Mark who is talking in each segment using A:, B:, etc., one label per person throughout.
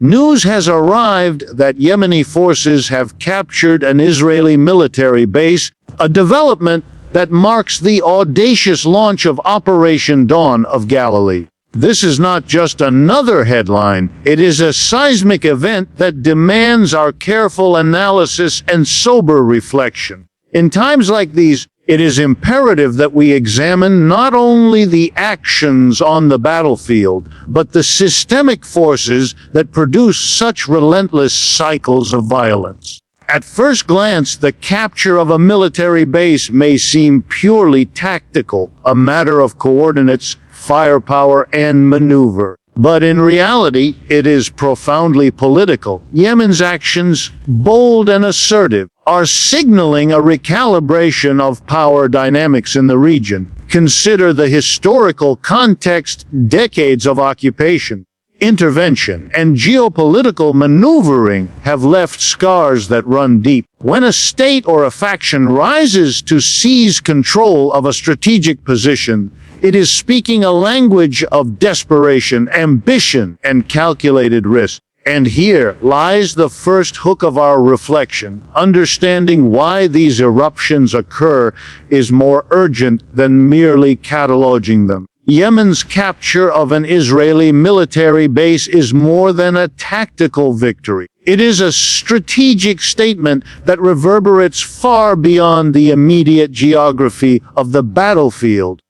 A: News has arrived that Yemeni forces have captured an Israeli military base, a development that marks the audacious launch of Operation Dawn of Galilee. This is not just another headline, it is a seismic event that demands our careful analysis and sober reflection. In times like these, it is imperative that we examine not only the actions on the battlefield, but the systemic forces that produce such relentless cycles of violence. At first glance, the capture of a military base may seem purely tactical, a matter of coordinates, firepower, and maneuver. But in reality, it is profoundly political. Yemen's actions, bold and assertive, are signaling a recalibration of power dynamics in the region. Consider the historical context: decades of occupation, intervention, and geopolitical maneuvering have left scars that run deep. When a state or a faction rises to seize control of a strategic position, it is speaking a language of desperation, ambition, and calculated risk. And here lies the first hook of our reflection. Understanding why these eruptions occur is more urgent than merely cataloging them. Yemen's capture of an Israeli military base is more than a tactical victory. It is a strategic statement that reverberates far beyond the immediate geography of the battlefield.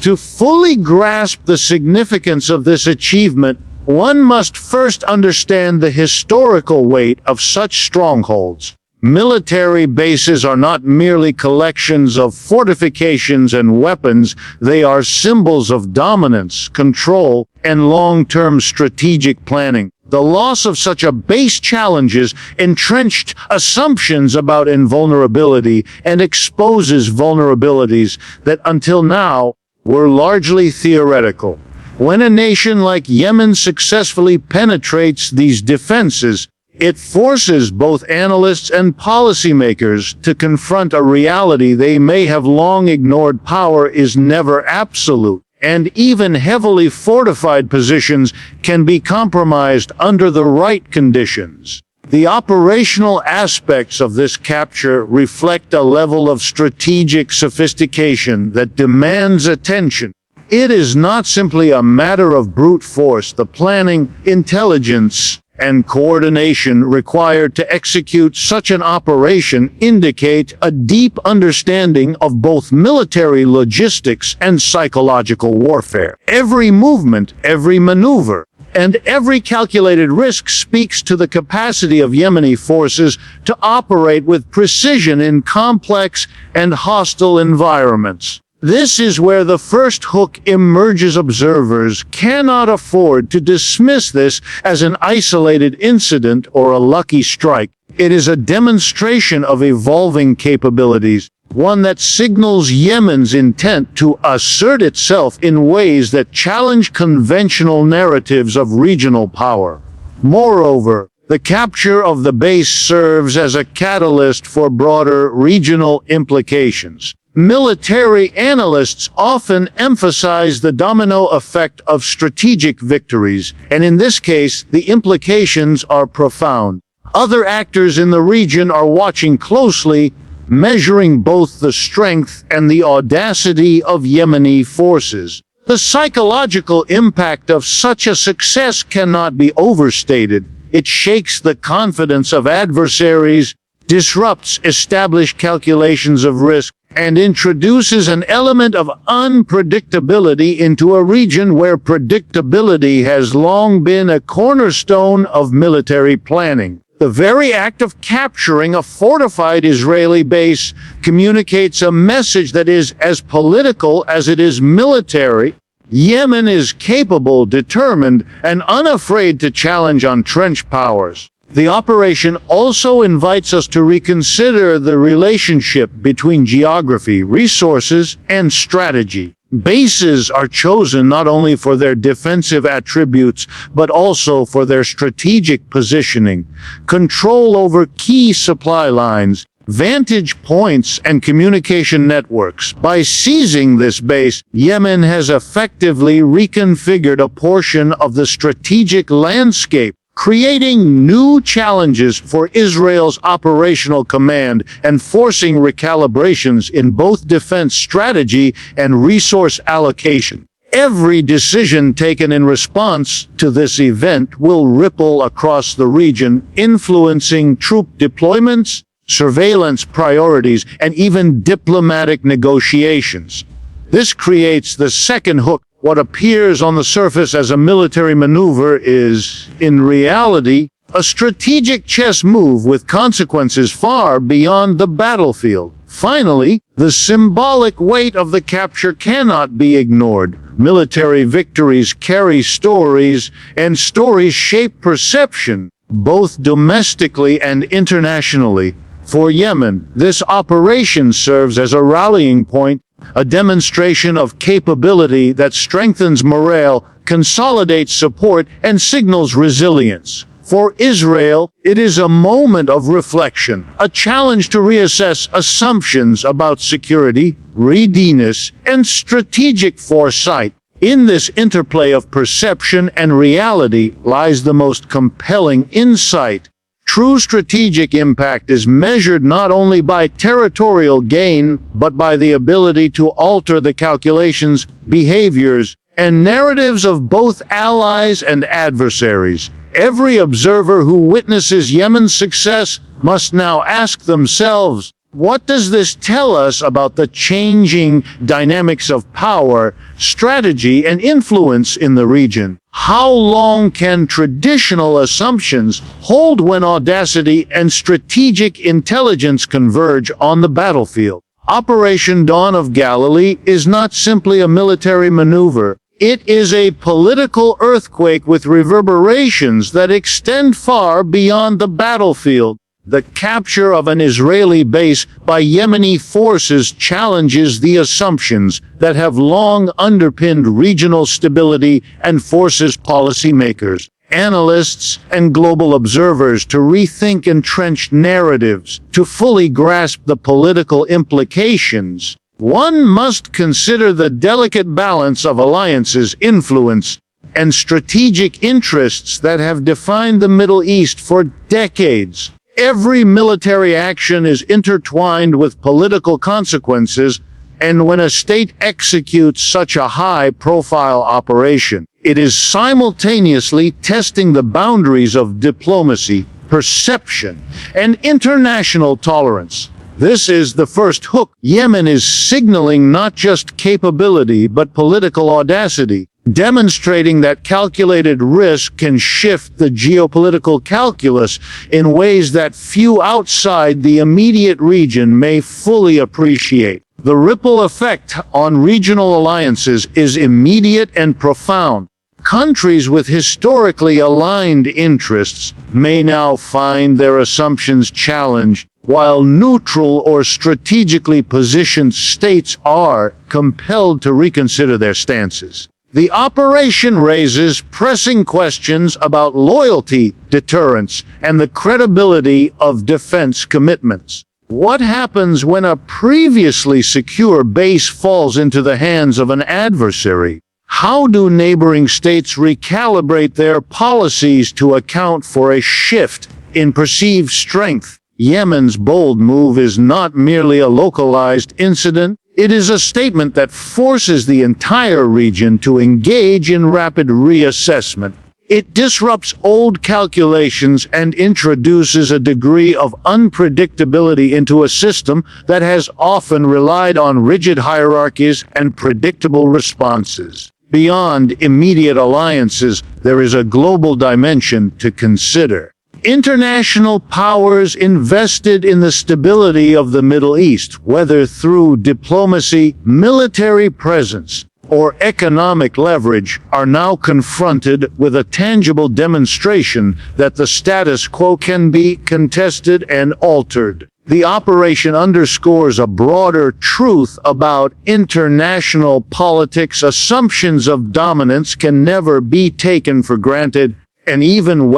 A: To fully grasp the significance of this achievement, one must first understand the historical weight of such strongholds. Military bases are not merely collections of fortifications and weapons, they are symbols of dominance, control, and long-term strategic planning. The loss of such a base challenges entrenched assumptions about invulnerability and exposes vulnerabilities that until now were largely theoretical. When a nation like Yemen successfully penetrates these defenses, it forces both analysts and policymakers to confront a reality they may have long ignored: power is never absolute, and even heavily fortified positions can be compromised under the right conditions. The operational aspects of this capture reflect a level of strategic sophistication that demands attention. It is not simply a matter of brute force. The planning, intelligence, and coordination required to execute such an operation indicate a deep understanding of both military logistics and psychological warfare. Every movement, every maneuver, and every calculated risk speaks to the capacity of Yemeni forces to operate with precision in complex and hostile environments. This is where the first hook emerges. Observers cannot afford to dismiss this as an isolated incident or a lucky strike. It is a demonstration of evolving capabilities, one that signals Yemen's intent to assert itself in ways that challenge conventional narratives of regional power. Moreover, the capture of the base serves as a catalyst for broader regional implications. Military analysts often emphasize the domino effect of strategic victories, and in this case, the implications are profound. Other actors in the region are watching closely, measuring both the strength and the audacity of Yemeni forces. The psychological impact of such a success cannot be overstated. It shakes the confidence of adversaries, disrupts established calculations of risk, and introduces an element of unpredictability into a region where predictability has long been a cornerstone of military planning. The very act of capturing a fortified Israeli base communicates a message that is as political as it is military. Yemen is capable, determined, and unafraid to challenge entrenched powers. The operation also invites us to reconsider the relationship between geography, resources, and strategy. Bases are chosen not only for their defensive attributes, but also for their strategic positioning, control over key supply lines, vantage points, and communication networks. By seizing this base, Yemen has effectively reconfigured a portion of the strategic landscape, creating new challenges for Israel's operational command and forcing recalibrations in both defense strategy and resource allocation. Every decision taken in response to this event will ripple across the region, influencing troop deployments, surveillance priorities, and even diplomatic negotiations. This creates the second hook. What appears on the surface as a military maneuver is, in reality, a strategic chess move with consequences far beyond the battlefield. Finally, the symbolic weight of the capture cannot be ignored. Military victories carry stories, and stories shape perception, both domestically and internationally. For Yemen, this operation serves as a rallying point, a demonstration of capability that strengthens morale, consolidates support, and signals resilience. For Israel, it is a moment of reflection, a challenge to reassess assumptions about security, readiness, and strategic foresight. In this interplay of perception and reality lies the most compelling insight. True strategic impact is measured not only by territorial gain, but by the ability to alter the calculations, behaviors, and narratives of both allies and adversaries. Every observer who witnesses Yemen's success must now ask themselves, what does this tell us about the changing dynamics of power, strategy, and influence in the region? How long can traditional assumptions hold when audacity and strategic intelligence converge on the battlefield? Operation Dawn of Galilee is not simply a military maneuver. It is a political earthquake with reverberations that extend far beyond the battlefield. The capture of an Israeli base by Yemeni forces challenges the assumptions that have long underpinned regional stability and forces policymakers, analysts, and global observers to rethink entrenched narratives. To fully grasp the political implications, one must consider the delicate balance of alliances, influence, and strategic interests that have defined the Middle East for decades. Every military action is intertwined with political consequences, and when a state executes such a high-profile operation, it is simultaneously testing the boundaries of diplomacy, perception, and international tolerance. This is the first hook. Yemen is signaling not just capability but political audacity, demonstrating that calculated risk can shift the geopolitical calculus in ways that few outside the immediate region may fully appreciate. The ripple effect on regional alliances is immediate and profound. Countries with historically aligned interests may now find their assumptions challenged, while neutral or strategically positioned states are compelled to reconsider their stances. The operation raises pressing questions about loyalty, deterrence, and the credibility of defense commitments. What happens when a previously secure base falls into the hands of an adversary? How do neighboring states recalibrate their policies to account for a shift in perceived strength? Yemen's bold move is not merely a localized incident. It is a statement that forces the entire region to engage in rapid reassessment. It disrupts old calculations and introduces a degree of unpredictability into a system that has often relied on rigid hierarchies and predictable responses. Beyond immediate alliances, there is a global dimension to consider. International powers invested in the stability of the Middle East, whether through diplomacy, military presence, or economic leverage, are now confronted with a tangible demonstration that the status quo can be contested and altered. The operation underscores a broader truth about international politics. Assumptions of dominance can never be taken for granted, and even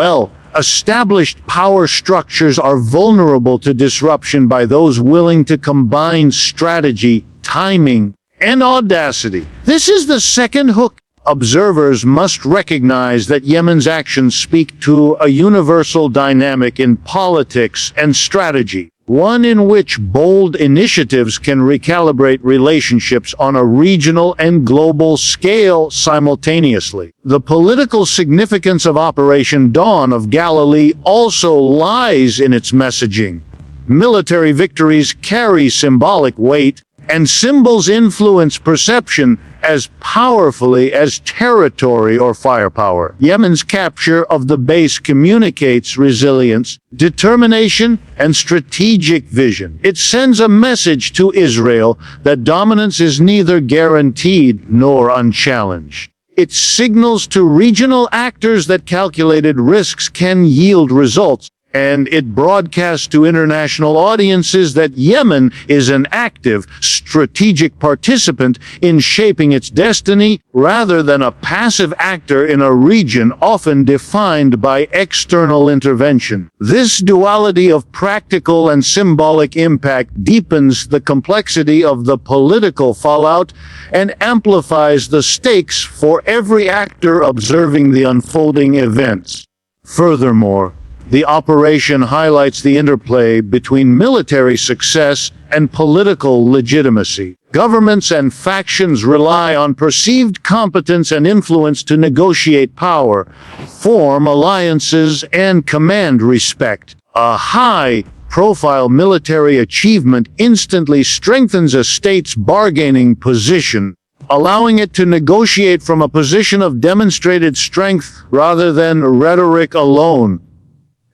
A: established power structures are vulnerable to disruption by those willing to combine strategy, timing, and audacity. This is the second hook. Observers must recognize that Yemen's actions speak to a universal dynamic in politics and strategy, one in which bold initiatives can recalibrate relationships on a regional and global scale simultaneously. The political significance of Operation Dawn of Galilee also lies in its messaging. Military victories carry symbolic weight, and symbols influence perception as powerfully as territory or firepower. Yemen's capture of the base communicates resilience, determination, and strategic vision. It sends a message to Israel that dominance is neither guaranteed nor unchallenged. It signals to regional actors that calculated risks can yield results, and it broadcasts to international audiences that Yemen is an active, strategic participant in shaping its destiny rather than a passive actor in a region often defined by external intervention. This duality of practical and symbolic impact deepens the complexity of the political fallout and amplifies the stakes for every actor observing the unfolding events. Furthermore, the operation highlights the interplay between military success and political legitimacy. Governments and factions rely on perceived competence and influence to negotiate power, form alliances, and command respect. A high-profile military achievement instantly strengthens a state's bargaining position, allowing it to negotiate from a position of demonstrated strength rather than rhetoric alone.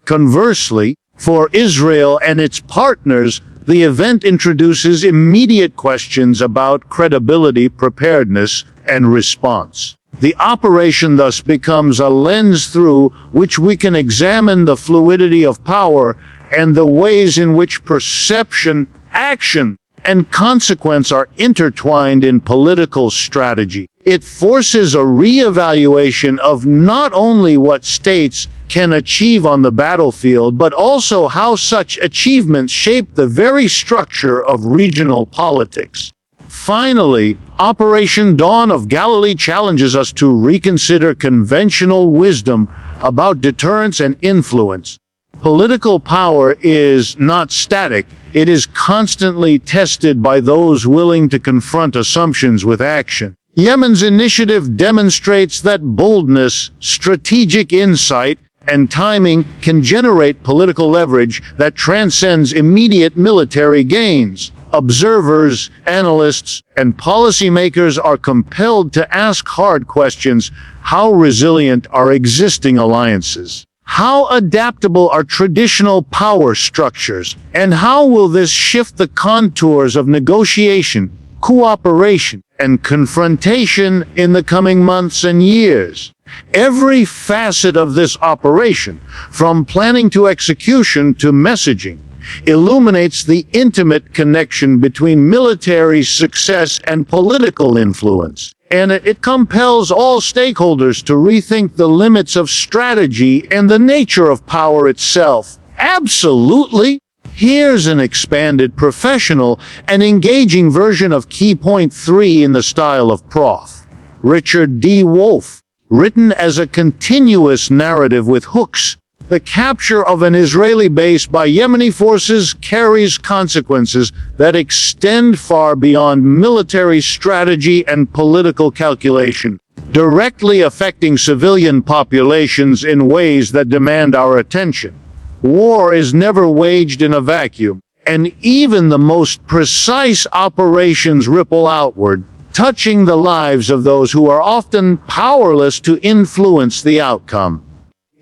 A: Conversely, for Israel and its partners, the event introduces immediate questions about credibility, preparedness, and response. The operation thus becomes a lens through which we can examine the fluidity of power and the ways in which perception, action, and consequence are intertwined in political strategy. It forces a re-evaluation of not only what states can achieve on the battlefield, but also how such achievements shape the very structure of regional politics. Finally, Operation Dawn of Galilee challenges us to reconsider conventional wisdom about deterrence and influence. Political power is not static. It is constantly tested by those willing to confront assumptions with action. Yemen's initiative demonstrates that boldness, strategic insight, and timing can generate political leverage that transcends immediate military gains. Observers, analysts, and policymakers are compelled to ask hard questions. How resilient are existing alliances? How adaptable are traditional power structures? And how will this shift the contours of negotiation, cooperation, and confrontation in the coming months and years? Every facet of this operation, from planning to execution to messaging, illuminates the intimate connection between military success and political influence. And it compels all stakeholders to rethink the limits of strategy and the nature of power itself. Absolutely! Here's an expanded, professional, and engaging version of Key Point 3 in the style of Prof. Richard D. Wolff. Written as a continuous narrative with hooks, the capture of an Israeli base by Yemeni forces carries consequences that extend far beyond military strategy and political calculation, directly affecting civilian populations in ways that demand our attention. War is never waged in a vacuum, and even the most precise operations ripple outward, touching the lives of those who are often powerless to influence the outcome.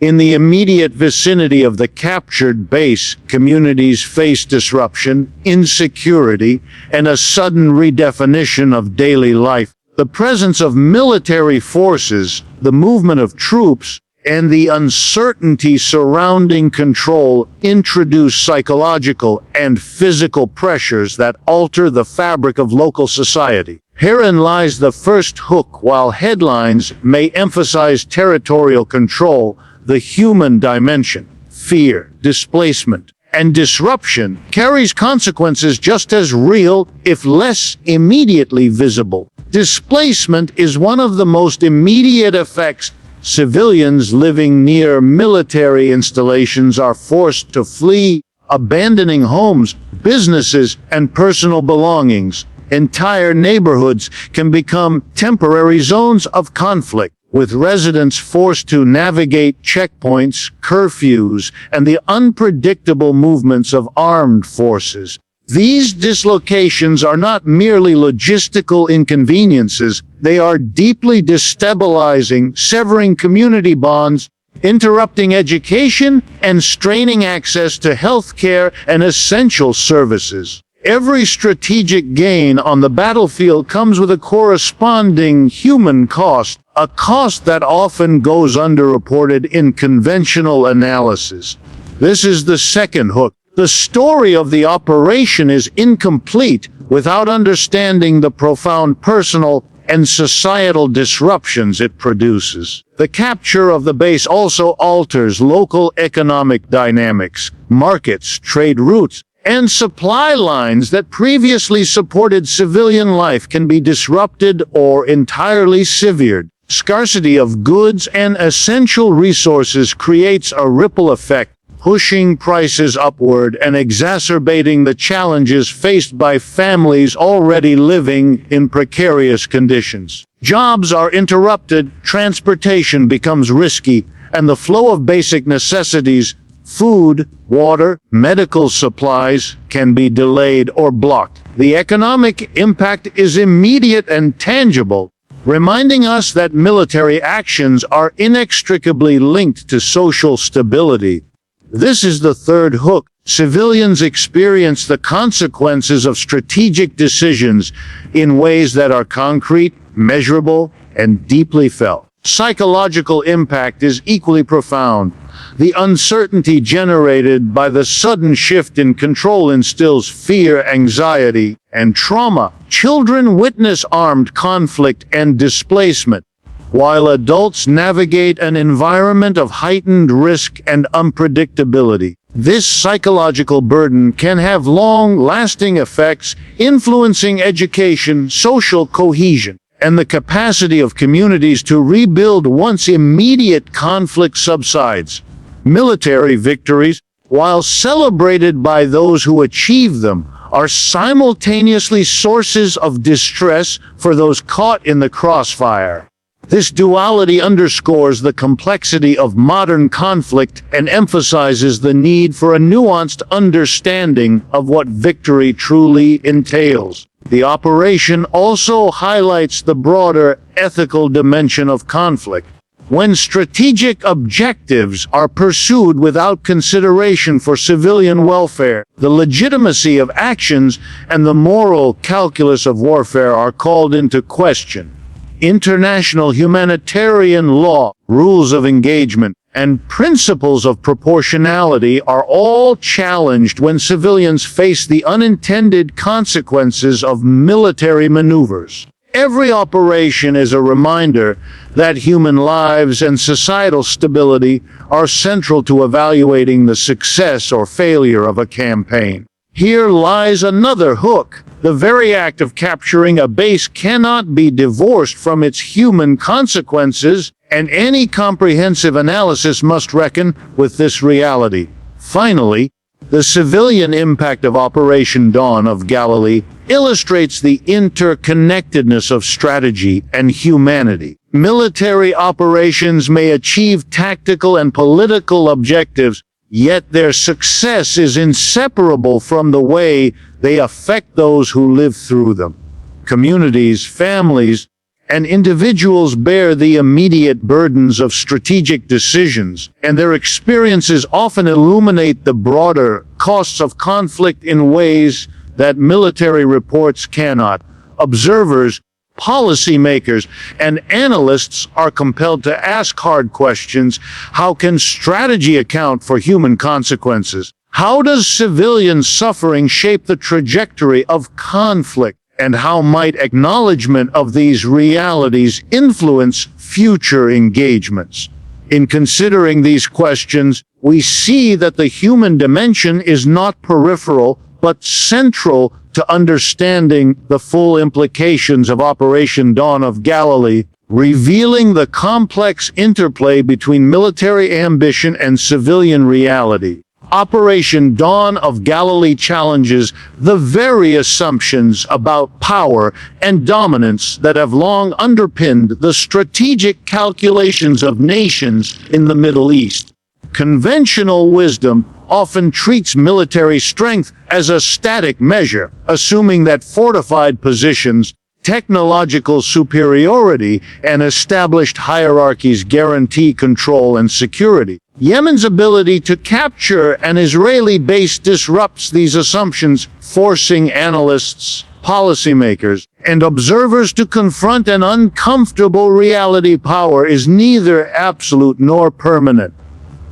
A: In the immediate vicinity of the captured base, communities face disruption, insecurity, and a sudden redefinition of daily life. The presence of military forces, the movement of troops, and the uncertainty surrounding control introduce psychological and physical pressures that alter the fabric of local society. Herein lies the first hook. While headlines may emphasize territorial control, the human dimension, fear, displacement, and disruption carries consequences just as real, if less immediately visible. Displacement is one of the most immediate effects. Civilians living near military installations are forced to flee, abandoning homes, businesses, and personal belongings. Entire neighborhoods can become temporary zones of conflict, with residents forced to navigate checkpoints, curfews, and the unpredictable movements of armed forces. These dislocations are not merely logistical inconveniences, they are deeply destabilizing, severing community bonds, interrupting education, and straining access to health care and essential services. Every strategic gain on the battlefield comes with a corresponding human cost, a cost that often goes underreported in conventional analysis. This is the second hook. The story of the operation is incomplete without understanding the profound personal and societal disruptions it produces. The capture of the base also alters local economic dynamics, markets, trade routes, and supply lines that previously supported civilian life can be disrupted or entirely severed. Scarcity of goods and essential resources creates a ripple effect, pushing prices upward and exacerbating the challenges faced by families already living in precarious conditions. Jobs are interrupted, transportation becomes risky, and the flow of basic necessities, food, water, medical supplies, can be delayed or blocked. The economic impact is immediate and tangible, reminding us that military actions are inextricably linked to social stability. This is the third hook. Civilians experience the consequences of strategic decisions in ways that are concrete, measurable, and deeply felt. Psychological impact is equally profound. The uncertainty generated by the sudden shift in control instills fear, anxiety, and trauma. Children witness armed conflict and displacement, while adults navigate an environment of heightened risk and unpredictability. This psychological burden can have long-lasting effects, influencing education, social cohesion, and the capacity of communities to rebuild once immediate conflict subsides. Military victories, while celebrated by those who achieve them, are simultaneously sources of distress for those caught in the crossfire. This duality underscores the complexity of modern conflict and emphasizes the need for a nuanced understanding of what victory truly entails. The operation also highlights the broader ethical dimension of conflict. When strategic objectives are pursued without consideration for civilian welfare, the legitimacy of actions and the moral calculus of warfare are called into question. International humanitarian law, rules of engagement, and principles of proportionality are all challenged when civilians face the unintended consequences of military maneuvers. Every operation is a reminder that human lives and societal stability are central to evaluating the success or failure of a campaign. Here lies another hook. The very act of capturing a base cannot be divorced from its human consequences, and any comprehensive analysis must reckon with this reality. Finally, the civilian impact of Operation Dawn of Galilee illustrates the interconnectedness of strategy and humanity. Military operations may achieve tactical and political objectives, yet their success is inseparable from the way they affect those who live through them. Communities, families, and individuals bear the immediate burdens of strategic decisions, and their experiences often illuminate the broader costs of conflict in ways that military reports cannot. Observers, policymakers, and analysts are compelled to ask hard questions. How can strategy account for human consequences? How does civilian suffering shape the trajectory of conflict? And how might acknowledgement of these realities influence future engagements? In considering these questions, we see that the human dimension is not peripheral, but central to understanding the full implications of Operation Dawn of Galilee, revealing the complex interplay between military ambition and civilian reality. Operation Dawn of Galilee challenges the very assumptions about power and dominance that have long underpinned the strategic calculations of nations in the Middle East. Conventional wisdom often treats military strength as a static measure, assuming that fortified positions, technological superiority, and established hierarchies guarantee control and security. Yemen's ability to capture an Israeli base disrupts these assumptions, forcing analysts, policymakers, and observers to confront an uncomfortable reality: power is neither absolute nor permanent.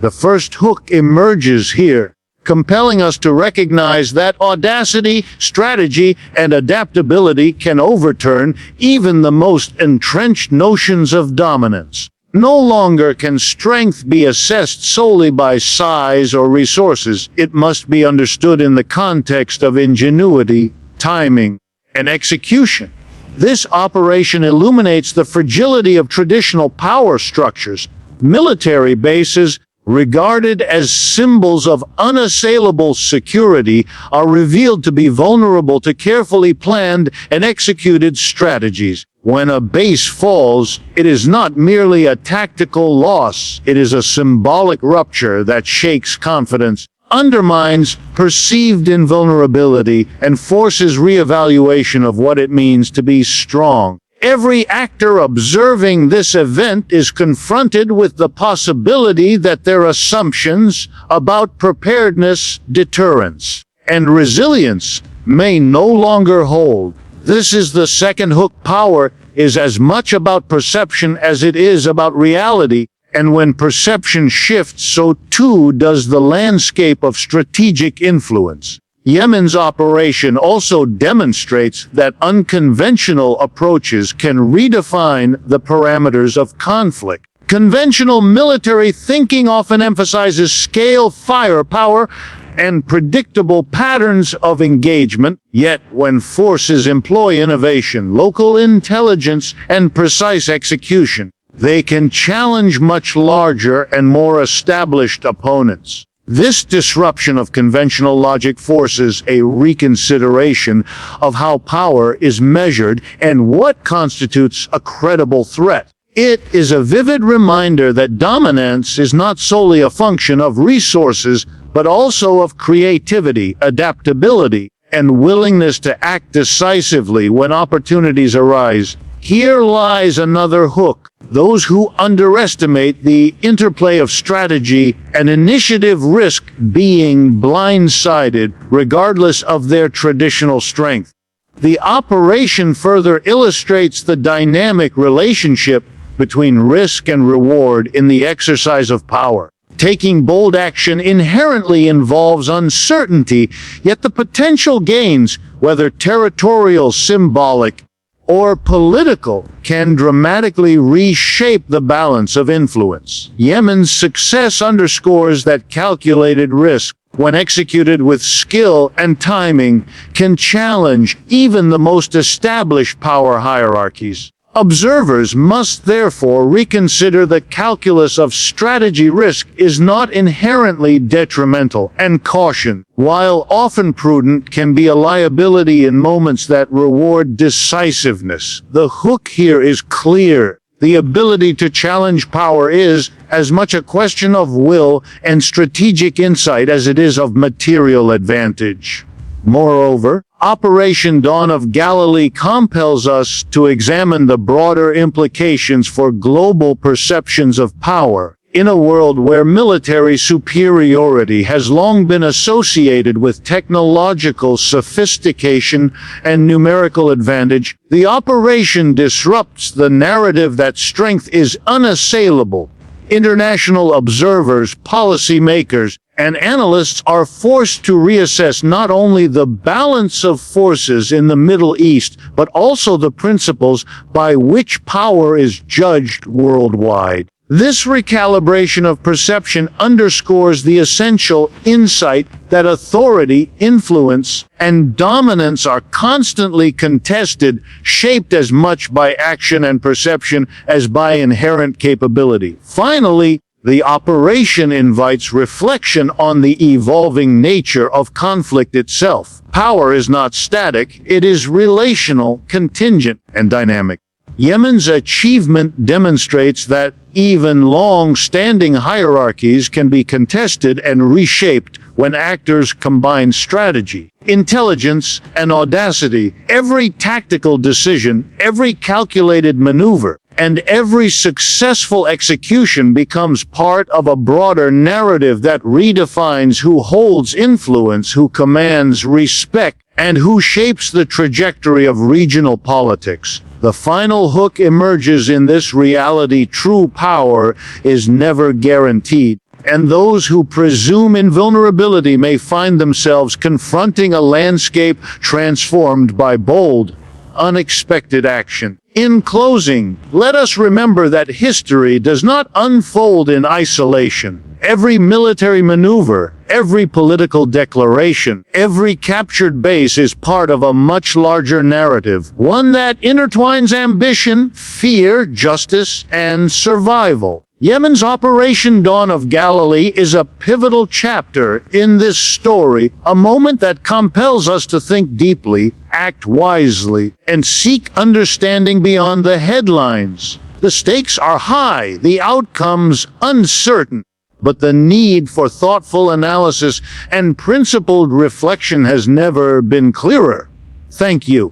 A: The first hook emerges here, compelling us to recognize that audacity, strategy, and adaptability can overturn even the most entrenched notions of dominance. No longer can strength be assessed solely by size or resources. It must be understood in the context of ingenuity, timing, and execution. This operation illuminates the fragility of traditional power structures. Military bases, regarded as symbols of unassailable security, are revealed to be vulnerable to carefully planned and executed strategies. When a base falls, it is not merely a tactical loss, it is a symbolic rupture that shakes confidence, undermines perceived invulnerability, and forces reevaluation of what it means to be strong. Every actor observing this event is confronted with the possibility that their assumptions about preparedness, deterrence, and resilience may no longer hold. This is the second hook. Power is as much about perception as it is about reality, and when perception shifts, so too does the landscape of strategic influence. Yemen's operation also demonstrates that unconventional approaches can redefine the parameters of conflict. Conventional military thinking often emphasizes scale, firepower, and predictable patterns of engagement, yet when forces employ innovation, local intelligence, and precise execution, they can challenge much larger and more established opponents. This disruption of conventional logic forces a reconsideration of how power is measured and what constitutes a credible threat. It is a vivid reminder that dominance is not solely a function of resources, but also of creativity, adaptability, and willingness to act decisively when opportunities arise. Here lies another hook. Those who underestimate the interplay of strategy and initiative risk being blindsided, regardless of their traditional strength. The operation further illustrates the dynamic relationship between risk and reward in the exercise of power. Taking bold action inherently involves uncertainty, yet the potential gains, whether territorial, symbolic, or political, can dramatically reshape the balance of influence. Yemen's success underscores that calculated risk, when executed with skill and timing, can challenge even the most established power hierarchies. Observers must therefore reconsider the calculus of strategy. Risk is not inherently detrimental, and caution, while often prudent, can be a liability in moments that reward decisiveness. The hook here is clear. The ability to challenge power is as much a question of will and strategic insight as it is of material advantage. Moreover, Operation Dawn of Galilee compels us to examine the broader implications for global perceptions of power. In a world where military superiority has long been associated with technological sophistication and numerical advantage, the operation disrupts the narrative that strength is unassailable. International observers, policymakers, and analysts are forced to reassess not only the balance of forces in the Middle East, but also the principles by which power is judged worldwide. This recalibration of perception underscores the essential insight that authority, influence, and dominance are constantly contested, shaped as much by action and perception as by inherent capability. Finally, the operation invites reflection on the evolving nature of conflict itself. Power is not static, it is relational, contingent, and dynamic. Yemen's achievement demonstrates that even long-standing hierarchies can be contested and reshaped when actors combine strategy, intelligence, and audacity. Every tactical decision, every calculated maneuver, and every successful execution becomes part of a broader narrative that redefines who holds influence, who commands respect, and who shapes the trajectory of regional politics. The final hook emerges in this reality: true power is never guaranteed, and those who presume invulnerability may find themselves confronting a landscape transformed by bold, unexpected action. In closing, let us remember that history does not unfold in isolation. Every military maneuver, every political declaration, every captured base is part of a much larger narrative, one that intertwines ambition, fear, justice, and survival. Yemen's Operation Dawn of Galilee is a pivotal chapter in this story, a moment that compels us to think deeply, act wisely, and seek understanding beyond the headlines. The stakes are high, the outcomes uncertain, but the need for thoughtful analysis and principled reflection has never been clearer. Thank you.